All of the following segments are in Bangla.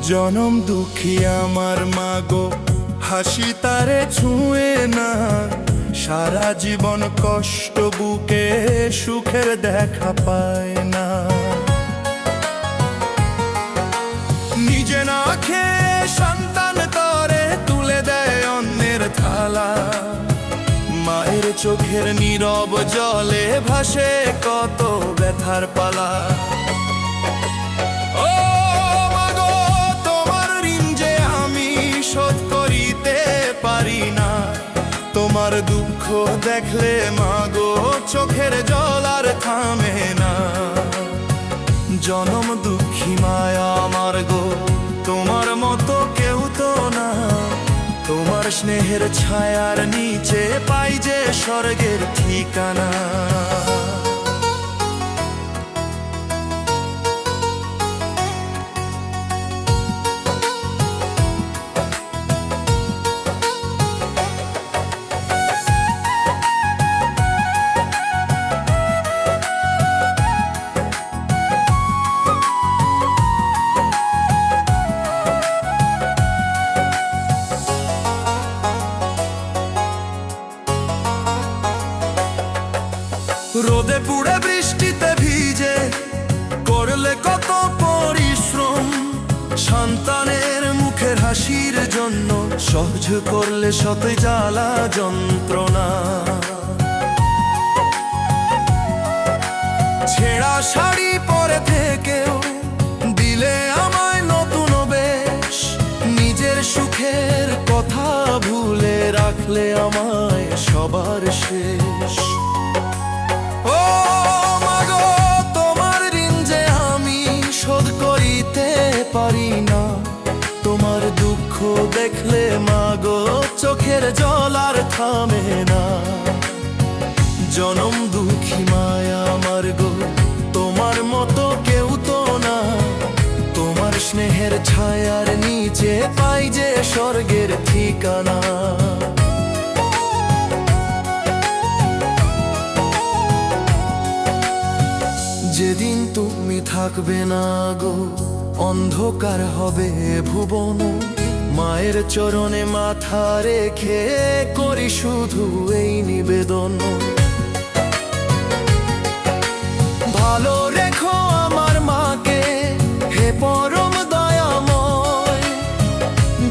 জনম দুঃখী আমার মাগো, হাসি তারে ছুঁয়ে না। সারা জীবন কষ্ট বুকে, সুখের দেখা পায় না। নিজে না খেয়ে সন্তান তরে তুলে দেয় অন্যের থালা। মায়ের চোখের নীরব জলে ভাসে কত ব্যথার পালা। ও মাগো, তোমার ঋণ যে আমি শোধ করিতে পারি না। তোমার দুঃখ দেখলে মাগো, চোখের জল আর থামে না। জনম দুঃখী মায়া আমার গো, তোমার মতো কেউ তো না। তোমার স্নেহের ছায়ার নিচে পাই যে স্বর্গের ঠিকানা। রোদে পুড়ে বৃষ্টিতে ভিজে করলে কত পরিশ্রম। সন্তানের মুখের হাসির জন্য সহ্য করলে শত জ্বালা যন্ত্রণা। ছেঁড়া শাড়ি পরে থেকেও দিলে আমায় নতুন বেশ। নিজের সুখের কথা ভুলে রাখলে আমায় সবার শেষ। ও মাগো, তোমার ঋণ যে আমি শোধ করিতে পারি না। তোমার দুঃখ দেখলে মাগো, চোখের জল আর থামে না। জনম দুঃখী মায়া আমার গো, তোমার মতো কেউ তো না। তোমার স্নেহের ছায়ার নিচে পাই যে স্বর্গের ঠিকানা। যেদিন তুমি থাকবে না গো, অন্ধকার হবে ভুবন। মায়ের চরণে মাথা রেখে করি শুধু এই নিবেদন। ভালো রেখো আমার মাকে, হে পরম দয়াময়।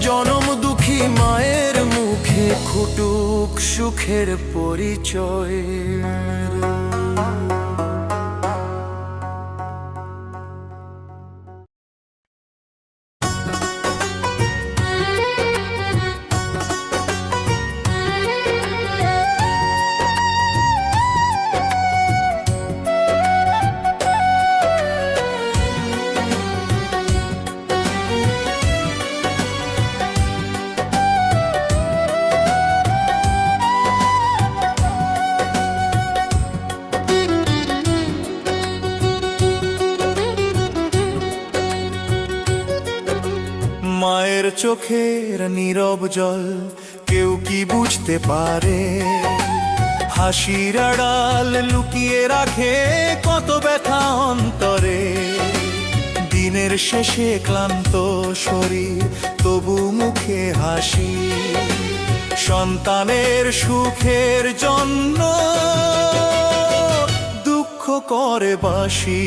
জনম দুঃখী মায়ের মুখে খুটুক সুখের পরিচয়। মায়ের চোখের নীরব জল কেউ কি বুঝতে পারে? হাসির আড়াল লুকিয়ে রাখে কত ব্যথা অন্তরে। দিনের শেষে ক্লান্ত শরীর, তবু মুখে হাসি। সন্তানের সুখের জন্য দুঃখ করে বাসি।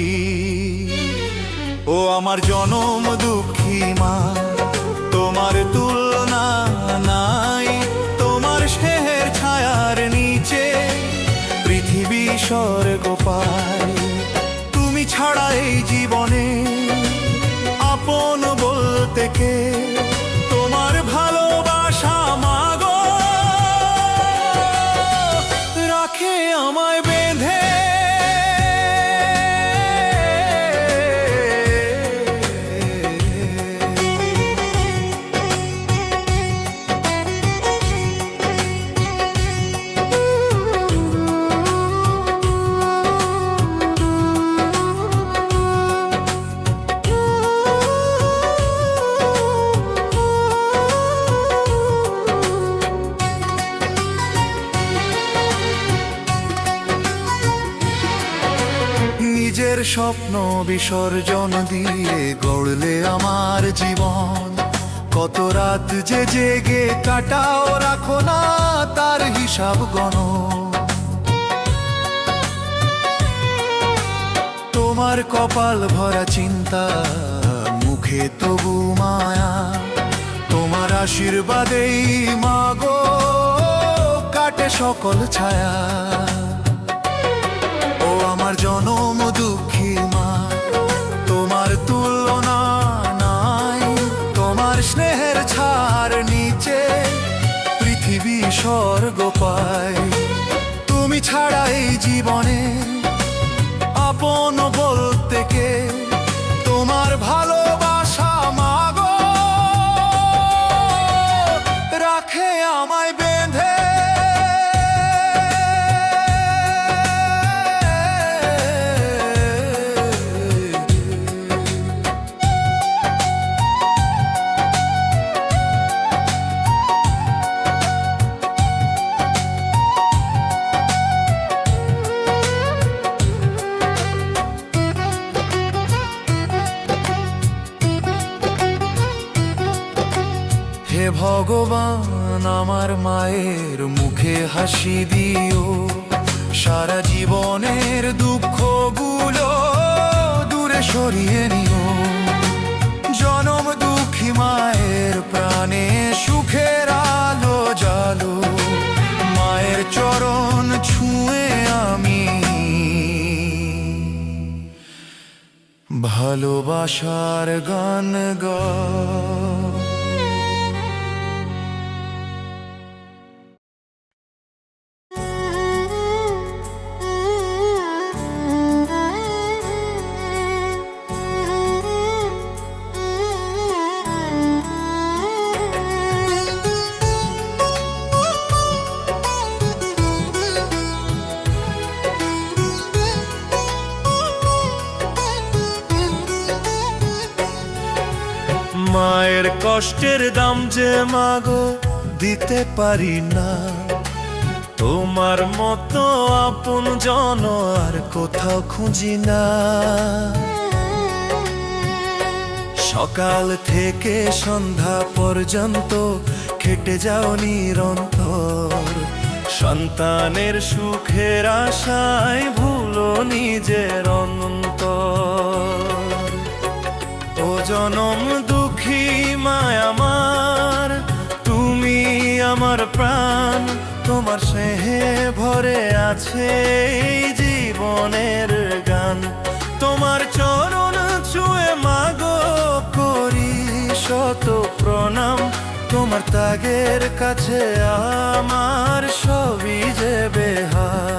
ও আমার জনম দুঃখী মা, তোমার তুলনা নাই। তোমার স্নেহের ছায়ার নিচে পৃথিবী স্বর্গ পায়। তুমি ছাড়া এই জীবনে আপন বলতে কে? তোমার ভালোবাসা মাগো রাখে আমায় বেঁধে। নিজের স্বপ্ন বিসর্জন দিয়ে গড়লে আমার জীবন। কত রাত যে জেগে কাটাও, রাখো না তার হিসাব গণো। তোমার কপাল ভরা চিন্তা, মুখে তবু মায়া। তোমার আশীর্বাদেই মাগো কাটে সকল ছায়া। ও আমার জনম দুঃখী মা, তোমার তুলনা নাই। তোমার স্নেহের ছায়ার নিচে পৃথিবী স্বর্গ পায়। তুমি ছাড়া এই জীবনে আপন বলতে কে? তোমার ভালোবাসা মাগো রাখে আমায় বেঁধে। হে ভগবান, আমার মায়ের মুখে হাসি দিও। সারা জীবনের দুঃখগুলো দূরে সরিয়ে নিও। জনম দুঃখী মায়ের প্রাণে সুখের আলো জালো। মায়ের চরণ ছুঁয়ে আমি ভালোবাসার গান গাই। মায়ের কষ্টের দাম যে মাগো দিতে পারি না। তোমার মতো আপন জন আর কোথাও খুঁজি না। সকাল থেকে সন্ধ্যা পর্যন্ত খেটে যাও নিরন্তর। সন্তানের সুখের আশায় ভুলো নিজের অন্তর। ও জনম দুঃখী মায় আমার, তুমি আমার প্রাণ। তোমার স্নেহে ভরে আছে এই জীবনের গান। তোমার চরণ ছুঁয়ে মাগো করি শত প্রণাম। তোমার ত্যাগের কাছে আমার সবই যে বেহাল।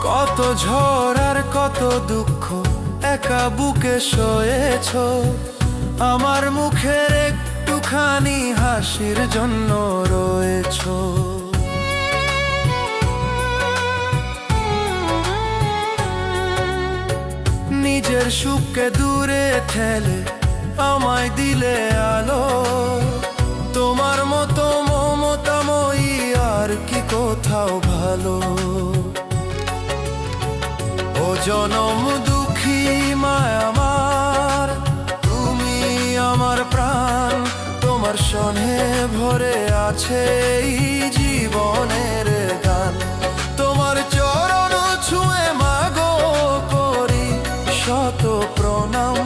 কত ঝড় আর কত দুঃখ একা বুকে সয়েছ। আমার মুখের একটুখানি হাসির জন্য রয়েছ। নিজের সুখকে দূরে ঠেলে আমায় দিলে আলো। তোমার মতো মমতাময়ী আর কি কোথাও ভালো। ও জনম দুঃখী মায় আমার, তুমি আমার প্রাণ। তোমার সনে ভরে আছে এই জীবনের গান। তোমার চরণ ছুঁয়ে মাগো করি শত প্রণাম।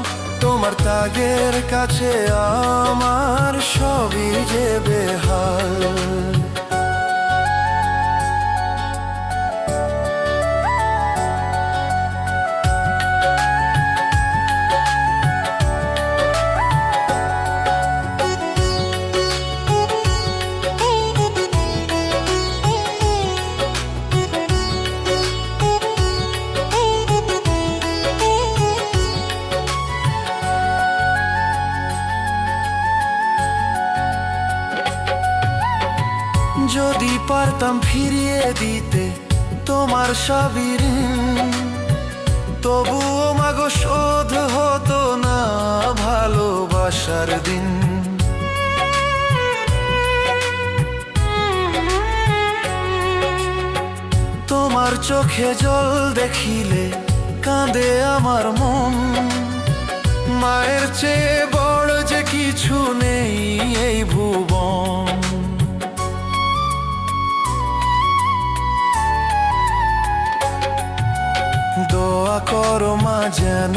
তোমার ত্যাগের কাছে আমার সবই যে বেহাল। যদি পারতাম ফিরিয়ে দিতে তোমার সবই ঋণ, তবুও মাগো শোধ হতো না ভালোবাসার দিন। তোমার চোখে জল দেখিলে কাঁদে আমার মন, মায়ের চেয়ে বড় যে কিছু নেই এই ভুবন। দোয়া করো মা যেন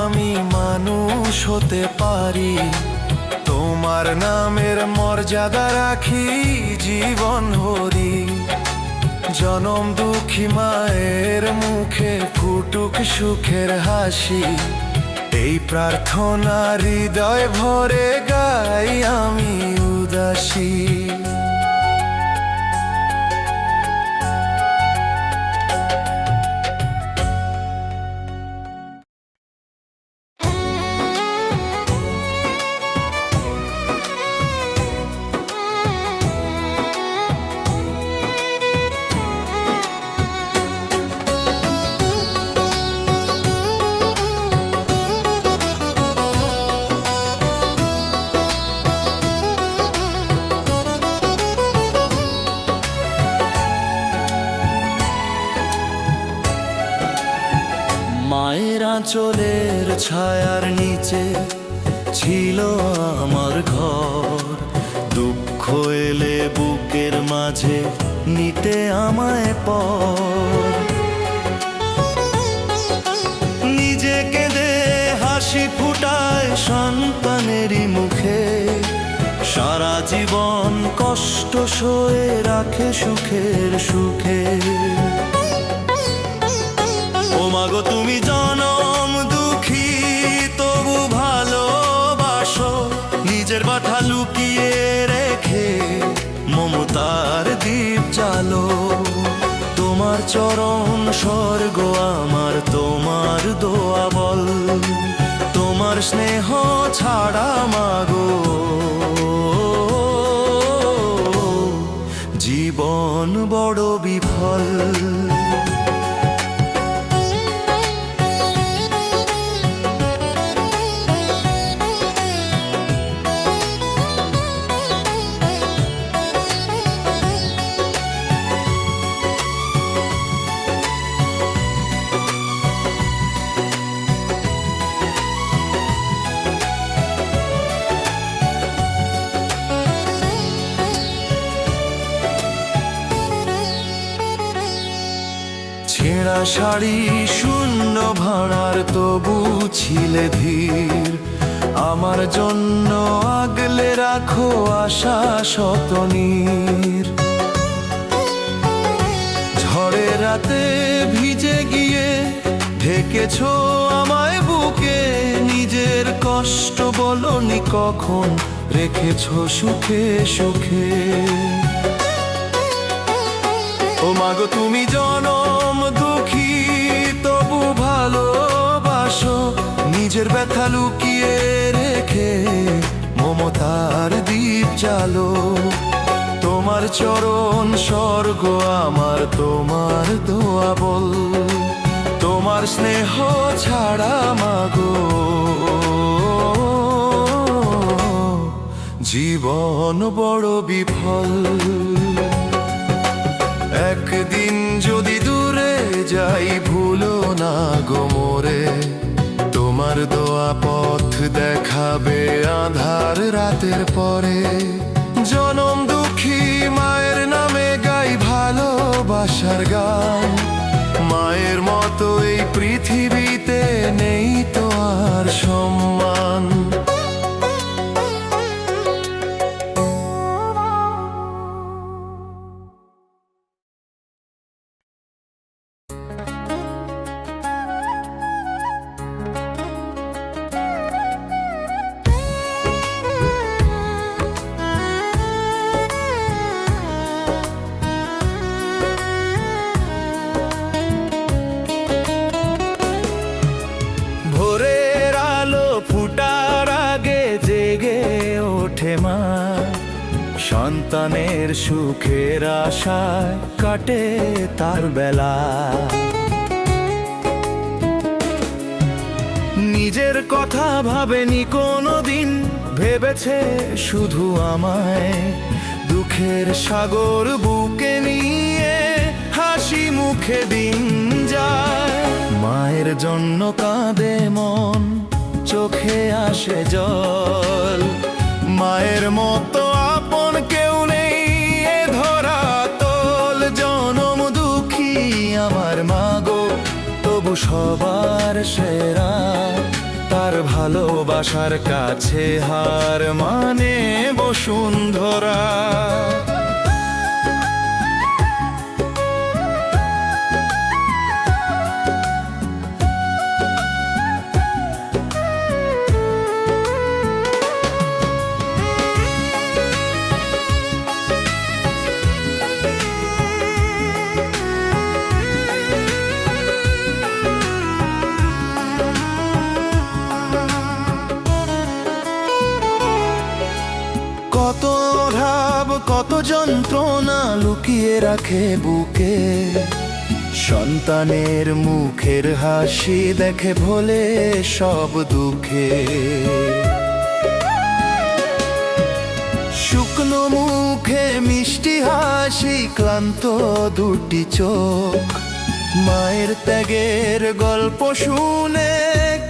আমি মানুষ হতে পারি, তোমার নামের মর্যাদা রাখি জীবন ভরি। জনম দুঃখী মায়ের মুখে ফুটুক সুখের হাসি, এই প্রার্থনা হৃদয় ভরে গাই আমি উদাসী। মায়ের আঁচলের ছায়ার নিচে ছিল আমার ঘর, দুঃখ এলে বুকের মাঝে নিতে আমায় পর। নিজে কেঁদে হাসি ফুটায় সন্তানেরই মুখে, সারা জীবন কষ্ট সয়ে রাখে সুখের সুখে। ও মাগো তুমি জনম দুঃখী তবু ভালোবাসো, নিজের ব্যথা লুকিয়ে রেখে মমতার দীপ জ্বালো। তোমার চরণ স্বর্গ আমার, তোমার দোয়া বল, তোমার স্নেহ ছাড়া মাগো জীবন বড় বিফল। ছেঁড়া শাড়ি শূন্য ভাড়ার তবু ছিলে ধীর, আমার জন্য আগলে রাখো আশা শতনীর। ঝড়ের রাতে ভিজে গিয়ে ঢেকেছো আমায় বুকে, নিজের কষ্ট বলনি কখন, রেখেছো সুখে সুখে। ও মাগো তুমি জনম দুঃখী তবু ভালোবাসো, নিজের ব্যথা লুকিয়ে রেখে মমতার দীপ জ্বালো। তোমার চরণ স্বর্গ আমার, তোমার দোয়া বল, তোমার স্নেহ ছাড়া মাগো জীবন বড় বিফল। একদিন যদি দূরে যাই ভুলো না গো মোরে, তোমার দোয়া পথ দেখাবে আঁধার রাতের পরে। জনম দুঃখী মায়ের নামে গাই ভালোবাসার গান, মায়ের মতো এই পৃথিবীতে নেই তো আর সম্মান। সন্তানের সুখের আশায় কাটে তার বেলা। নিজের কথা ভাবেনি কোনোদিন, ভেবেছে শুধু আমায়। দুঃখের সাগর বুকে নিয়ে হাসি মুখে দিন যায়। মায়ের জন্য কাঁদে মন, চোখে আসে জল। মায়ের মতো আপন কেউ নেই এ ধরাতল। জনম দুঃখী আমার মা গো, তবু সবার সেরা। তার ভালোবাসার কাছে হার মানে বসুন্ধরা। কত অভাব কত যন্ত্রণা লুকিয়ে রাখে বুকে। সন্তানের মুখের হাসি দেখে ভোলে সব দুঃখে। শুকনো মুখে মিষ্টি হাসি, ক্লান্ত দুটি চোখ। মায়ের ত্যাগের গল্প শুনে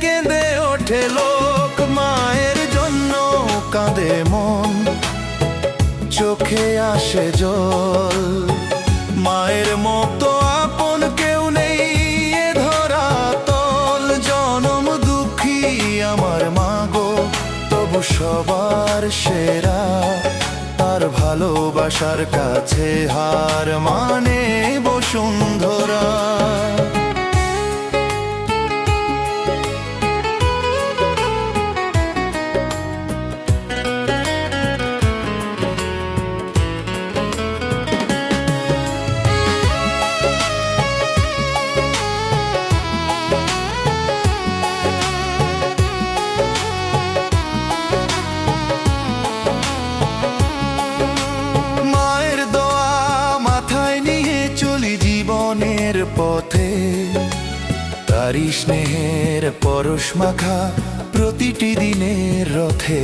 কেঁদে ওঠে লোক। মায়ের জন্য কাঁদে মন, চোখে আসে জল। মায়ের মতো আপন কেউ নেই এ ধরাতল। জনম দুঃখী আমার মা গো, তবু সবার সেরা। তার ভালোবাসার কাছে হার মানে বসুন্ধরা। পথে তারি স্নেহের পরশ মাখা প্রতিটি দিনের রথে।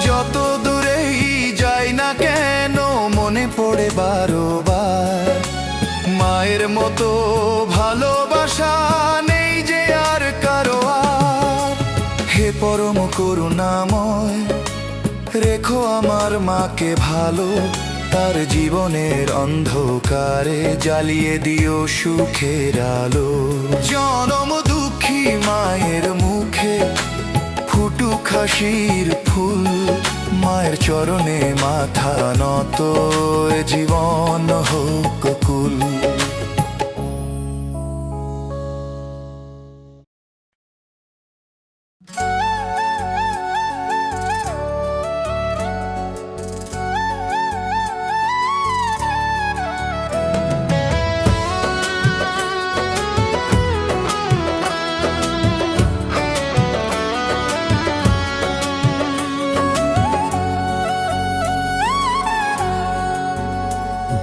যত দূরেই যাই না কেন মনে পড়ে বারবার। মায়ের মতো ভালোবাসা নেই যে আর কারো আর। হে পরম করুণাময়, রেখো আমার মাকে ভালো। তার জীবনের অন্ধকারে জ্বালিয়ে দিও সুখের আলো। জনম দুঃখী মায়ের মুখে ফুটুক হাসির ফুল। মায়ের চরণে মাথা নত, জীবন হোক কুল।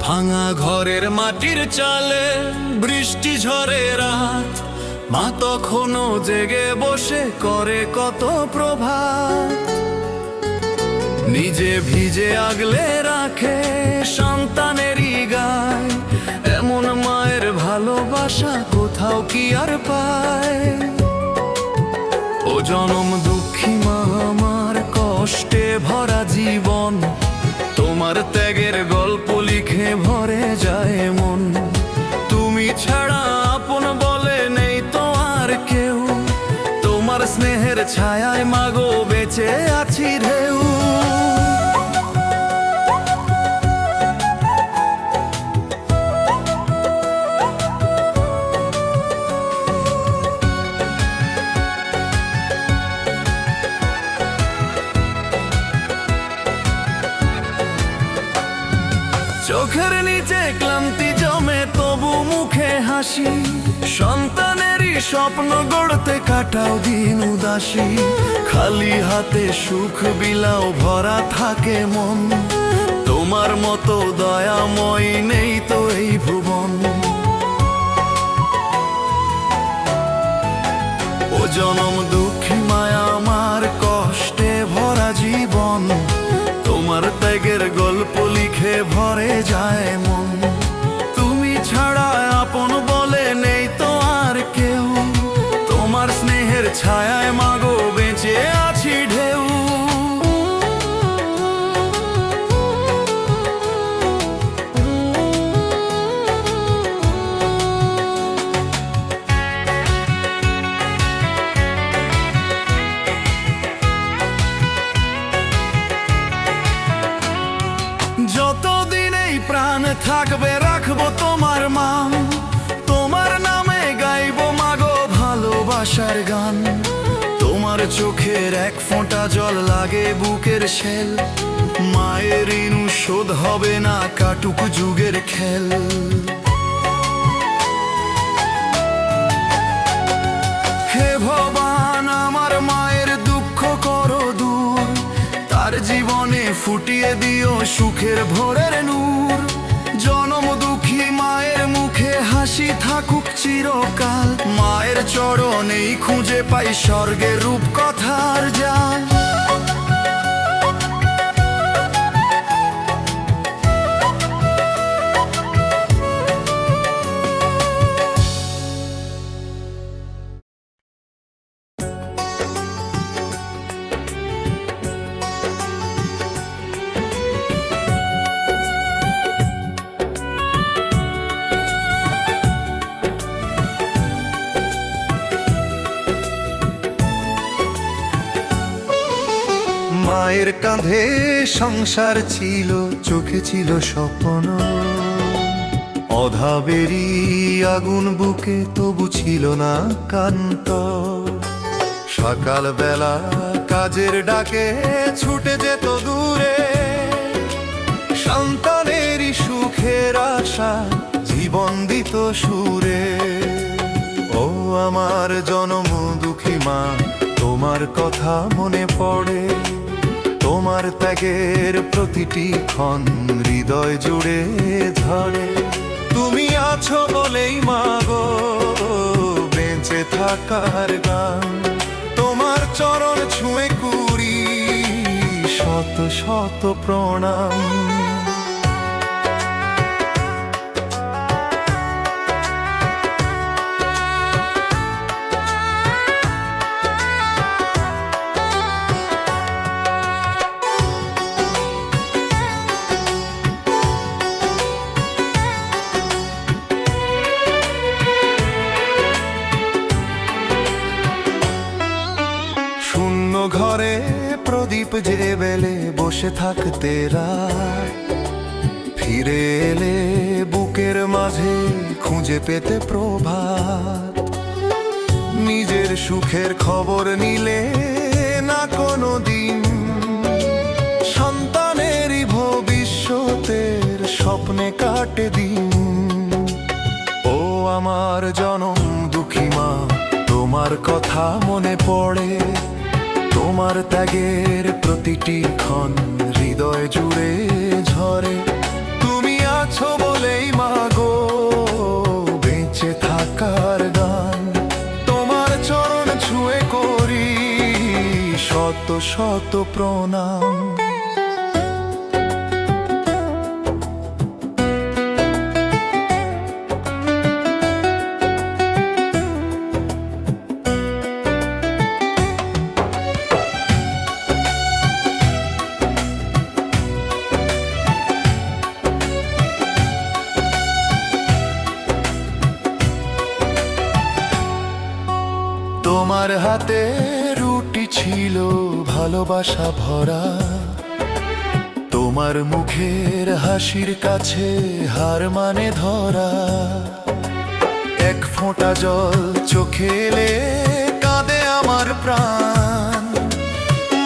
ভাঙা ঘরের মাটির চালে বৃষ্টি ঝড়ে রাত। মা তখনও জেগে বসে করে কত প্রভাত। নিজে ভিজে আগলে রাখে সন্তানেরই গায়। এমন মায়ের ভালোবাসা কোথাও কি আর পায়। ও জনম দুঃখী মা আমার, কষ্টে ভরা জীবন। তোমার ত্যাগের গল্প লিখে ভরে যায় মন। তুমি ছাড়া আপন বলে নেই তো আর কেউ। তোমার স্নেহের ছায়ায় মাগো বেঁচে আছি ঢেউ। চোখের নিচে ক্লান্তি জমে তবু মুখে হাসি। সন্তানেরই স্বপ্ন গড়তে কাটাও দিন উদাস। হাসি, খালি হাতে সুখ বিলাও ভরা থাকে মন। তোমার মতো দয়াময় নেই তো এই ভুবন। ও জনম দুঃখী মায়া আমার কষ্টে ভরা জীবন, তোমার ত্যাগের গল্প লিখে ভরে যায় মন। তুমি ছাড়া আপন বলে নেই তো আর কেউ, তোমার স্নেহের ছায়ায় মাগো বেঁচে আছি ঢেউ। যতদিন এই প্রাণ থাকবে রাখবো তোমার মান, তোমার নামে গাইবো মাগো ভালোবাসার গান। তোমার চোখের এক ফোঁটা জল লাগে বুকের শেল, মায়ের ঋণ শোধ হবে না কাটুক যুগের খেল। হে ভগবান আমার মায়ের দুঃখ করো দূর, তার জীবনে ফুটিয়ে দিও সুখের ভোরের নূর। জনম দুঃখী মায়ের মুখে হাসি থাকুক চিরকাল, মায়ের চরণেই খুঁজে পাই স্বর্গের রূপকথার জাল। মায়ের কাঁধে সংসার ছিল, চোখে ছিল স্বপ্ন, অধাবেরি আগুন বুকে তবু ছিল না কান্ত। সকালবেলা কাজের ডাকে ছুটে যেত দূরে, সন্তানেরই সুখের আশা জীবন দিত সুরে। ও আমার জনম দুঃখী মা, তোমার কথা মনে পড়ে, তোমার ত্যাগের প্রতিটি ক্ষণ হৃদয় জুড়ে ধরে। তুমি আছো বলেই মাগো বেঁচে থাকার গান, তোমার চরণ ছুঁয়ে করি শত শত প্রণাম। ঘরে প্রদীপ জেবেলে বসে থাকতে রাত, ফিরে এলে বুকের মাঝে খুঁজে পেতে প্রভাত। নিজের সুখের খবর নিলে না কোনো দিন, সন্তানেরই ভবিষ্যতের স্বপ্নে কাটে দিন। ও আমার জনম দুঃখী মা, তোমার কথা মনে পড়ে, তোমার ত্যাগের প্রতিটি ক্ষণ হৃদয় জুড়ে ঝরে। তুমি আছো বলেই মাগো বেঁচে থাকার গান, তোমার চরণ ছুঁয়ে করি শত শত প্রণাম। তোমার হাতে রুটি ছিল ভালোবাসা ভরা, তোমার মুখের হাসির কাছে হার মানে ধরা। এক ফোঁটা জল চোখে এলে কাঁদে আমার প্রাণ,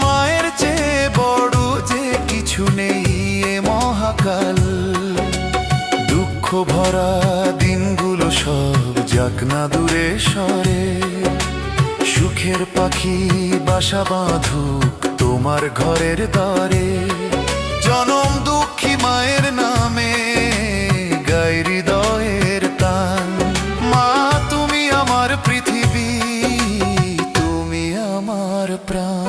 মায়ের চেয়ে বড় যে কিছু নেই এ মহাকাল। দুঃখ ভরা দিনগুলো সব যাক না দূরে সরে, সুখী সুখের পাখি বাসা বাঁধুক তোমার ঘরের দ্বারে। জনম দুঃখী মায়ের নামে গাই হৃদয়ের তান। মা তুমি আমার পৃথিবী, তুমি আমার প্রাণ।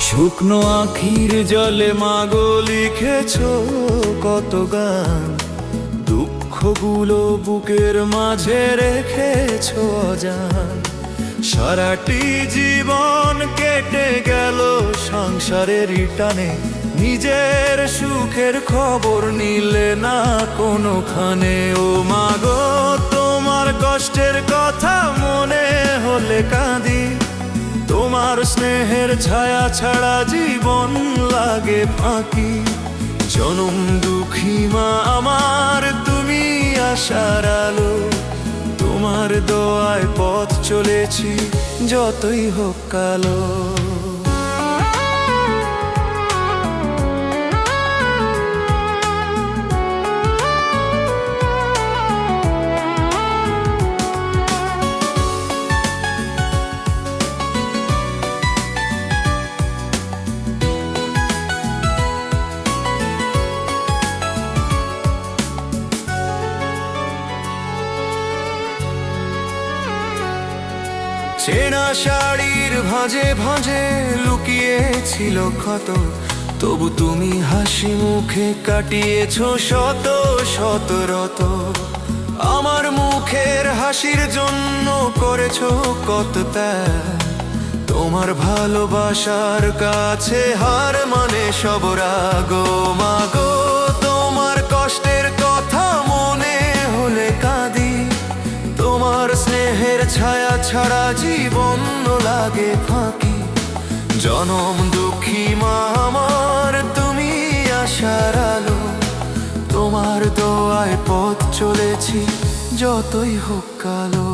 শুকনো আখির জলে মাগো লিখেছো কত গান। দুঃখগুলো বুকের মাঝে রেখেছো অজান। সারাটি জীবন কেটে গেল সংসারের টানে, নিজের সুখের খবর নিলে না কোনোখানে। ও মাগো তোমার কষ্টের কথা মনে হলে কাঁদি। তোমার স্নেহের ছায়া ছাড়া জীবন লাগে ফাঁকি। জনম দুঃখী মা আমার তুমি আশার আলো। তোমার দোয়ায় পথ চলেছি যতই হোক কালো। চেনা শাড়ির ভাঁজে ভাঁজে লুকিয়েছিল ক্ষত, তবু তুমি হাসি মুখে কাটিয়েছো শত শত রত। আমার মুখের হাসির জন্য করেছো কত ত্যাগ। তোমার ভালোবাসার কাছে হার মানে সব রাগ। মাগো তোমার কষ্টের কথা মনে হলে কাঁদি। তোমার স্নেহের ছায়া ছাড়া জীবন লাগে ফাঁকি। জনম দুঃখী মা আমার তুমি আশার আলো। তোমার দোয়ায় পথ চলেছি যতই হোক কালো।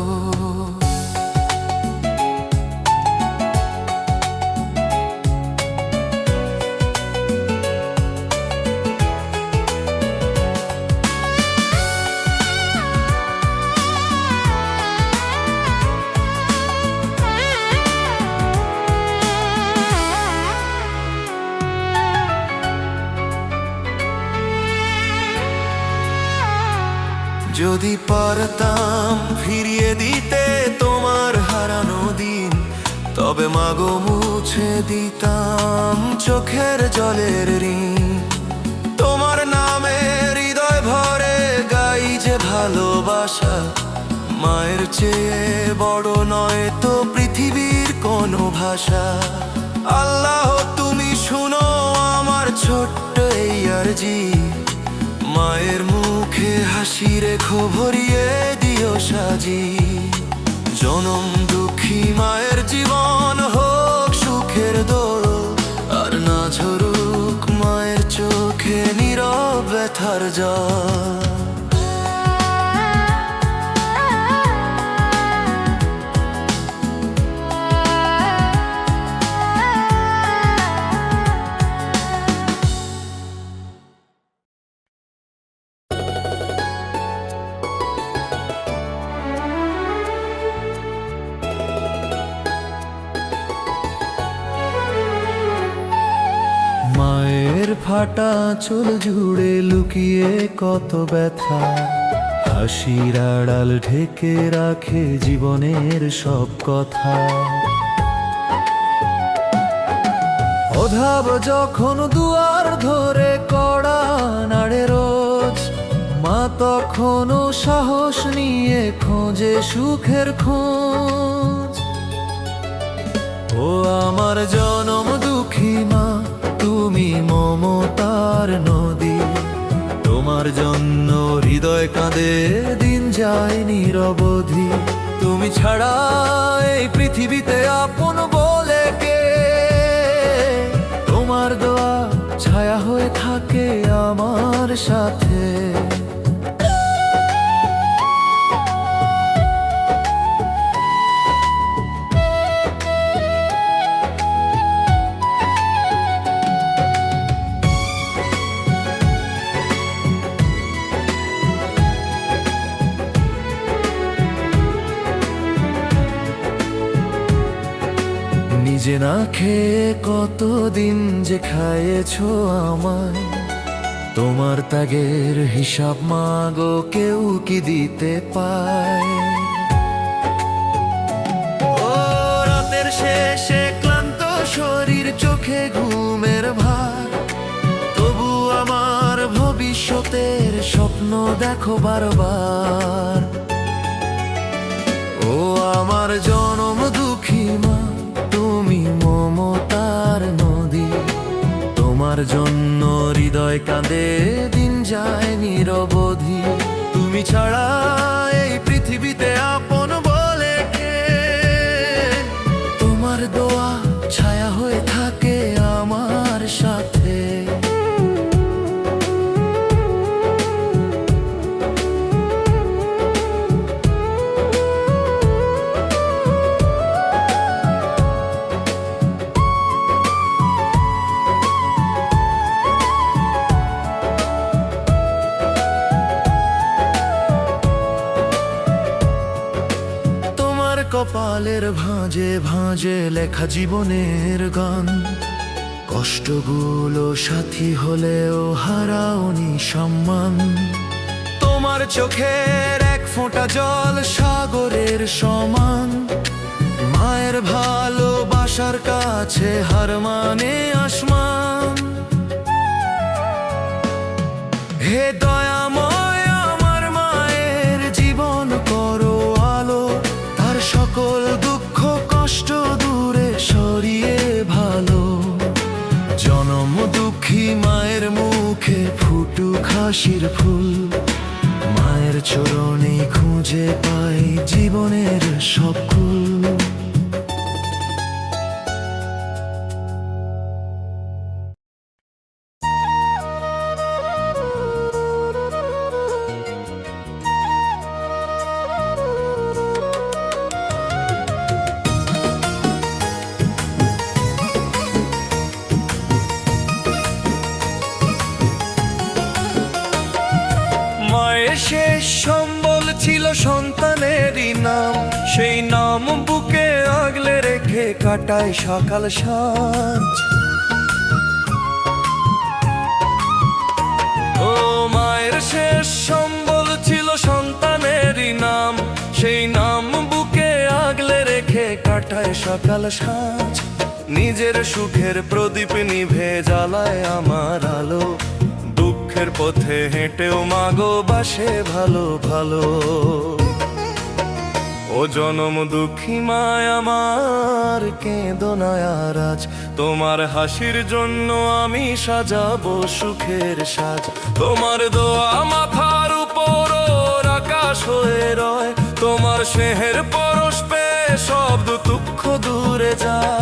যদি পারতাম ফিরিয়ে দিতে তোমার হারানো দিন, তবে মাগো মুছে দিতাম চোখের জলের ঋণ। তোমার নামে হৃদয় ভরে গাই যে ভালোবাসা। মায়ের চেয়ে বড় নয় তো পৃথিবীর কোনো ভাষা। আল্লাহ তুমি শুনো আমার ছোট্ট এই আরজি। মায়ের মুখে হাসি রেখো ভরিয়ে দিও সাজি। জনম দুঃখী মায়ের জীবন হোক সুখের দোল। আর না ঝরুক মায়ের চোখে নীরব ব্যথার জল। মায়ের ফাটা চুল জুড়ে লুকিয়ে কত ব্যথা। হাসির আড়াল ঢেকে রাখে জীবনের সব কথা। অধাব যখন দুয়ার ধরে কড়া নাড়ে রোজ, মা তখনও সাহস নিয়ে খোঁজে সুখের খোঁজ। ও আমার জনম দুঃখী দুঃখী মা, তুমি মমতার নদী। তোমার জন্য হৃদয় কাঁদে, দিন যায় নিরবধি। তুমি ছাড়া এই পৃথিবীতে আপন বলে কে? তোমার দোয়া ছায়া হয়ে থাকে আমার সাথে। নিজে না খেয়ে কতদিন যে খাইয়েছো আমায়, তোমার ত্যাগের হিসাব মাগো কেউ কি দিতে পায়? ও রাতের শেষে ক্লান্ত শরীর, চোখে ঘুমের ভার, তবু আমার ভবিষ্যতের স্বপ্ন দেখো বারবার। ও আমার জনম দুঃখী মা, তুমি মমতার নদী। তোমার জন্য হৃদয় কাঁদে, দিন যায় নিরবধি। তুমি ছাড়া এই পৃথিবীতে আপন বলে কে? তোমার দোয়া ছায়া হয়ে থাকে আমার সাথে। কপালের ভাঁজে ভাঁজে লেখা জীবনের গান, কষ্টগুলো সাথী হলেও হারাওনি সম্মান। তোমার চোখের এক ফোঁটা জল সাগরের সমান, মায়ের ভালোবাসার কাছে হার মানে আসমান। হে দয়াময় আমার মায়ের, জীবন করো আলো, তার সকল দুঃখ কষ্ট দূরে সরিয়ে ভালো। জনম দুঃখী মায়ের মুখে ফুটুক হাসির ফুল, মায়ের চরণে খুঁজে পাই জীবনের সব কুল। শেষ সম্বল ছিল সন্তানেরই নাম, সেই নাম বুকে আগলে রেখে কাটায় সকাল সাঁঝ। ও মায়ের শেষ সম্বল ছিল সন্তানেরই নাম, সেই নাম বুকে আগলে রেখে কাটায় সকাল সাঁঝ। নিজের সুখের প্রদীপ নিভে জ্বালায় আমার আলো, দুঃখের পথে হেঁটেও মাগো বাসে ভালো ভালো। ও জনম দুঃখী মায় আমার, কেঁদো না আর আজ, তোমার হাসির জন্য আমি সাজাবো সুখের সাজ। তোমার দোয়া মাথার উপর আকাশ হয়ে রয়, তোমার স্নেহের পরশ পেয়ে সব দুঃখ দূরে যায়।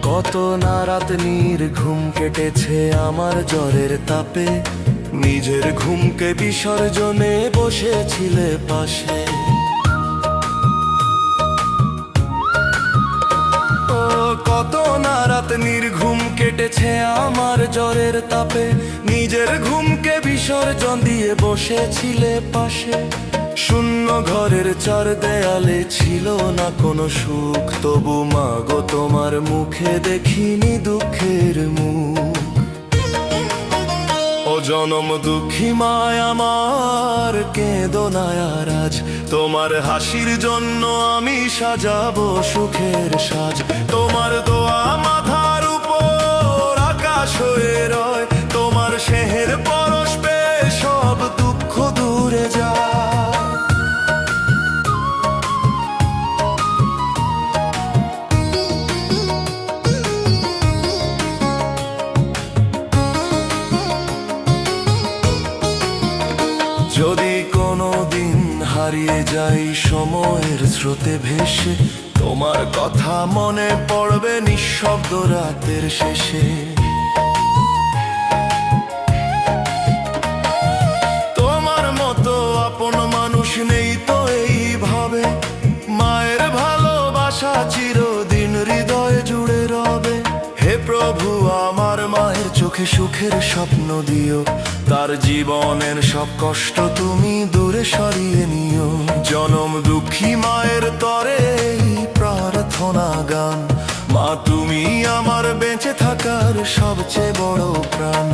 কত না রাত ঘুম কেটেছে আমার জ্বরের তাপে, নিজের ঘুমকে বিসর্জনে বসেছিলে পাশে। ও কত না রাত ঘুম কেটেছে আমার জ্বরের তাপে, নিজের ঘুমকে বিসর্জন দিয়ে বসেছিলে পাশে। শূন্য ঘরের চার দেয়ালে ছিল না কোনো সুখ, তবু মাগো তোমার মুখে দেখিনি দুঃখের মুখ। ও জনম দুঃখী মায় আমার, কেঁদো না আর আজ, তোমার হাসির জন্য আমি সাজাবো সুখের সাজ। তোমার দোয়া মাথার উপর আকাশ হয়ে রয়, তোমার স্নেহের পরশ পেয়ে সব দুঃখ দূরে যায়। যদি কোনো দিন হারিয়ে যাই সময়ের স্রোতে ভেসে, তোমার কথা মনে পড়বে নিঃশব্দ রাতের শেষে। তোমার মতো আপন মানুষ নেই তো এইভাবে, মায়ের ভালোবাসা চিরদিন হৃদয় জুড়ে রবে। হে প্রভু, আমার মায়ের চোখে সুখের স্বপ্ন দিও, তার জীবনের সব কষ্ট তুমি দূরে সরিয়ে নিও। জনম দুঃখী মায়ের তরে এই প্রার্থনা গান, মা তুমি আমার বেঁচে থাকার সবচেয়ে বড় প্রাণ।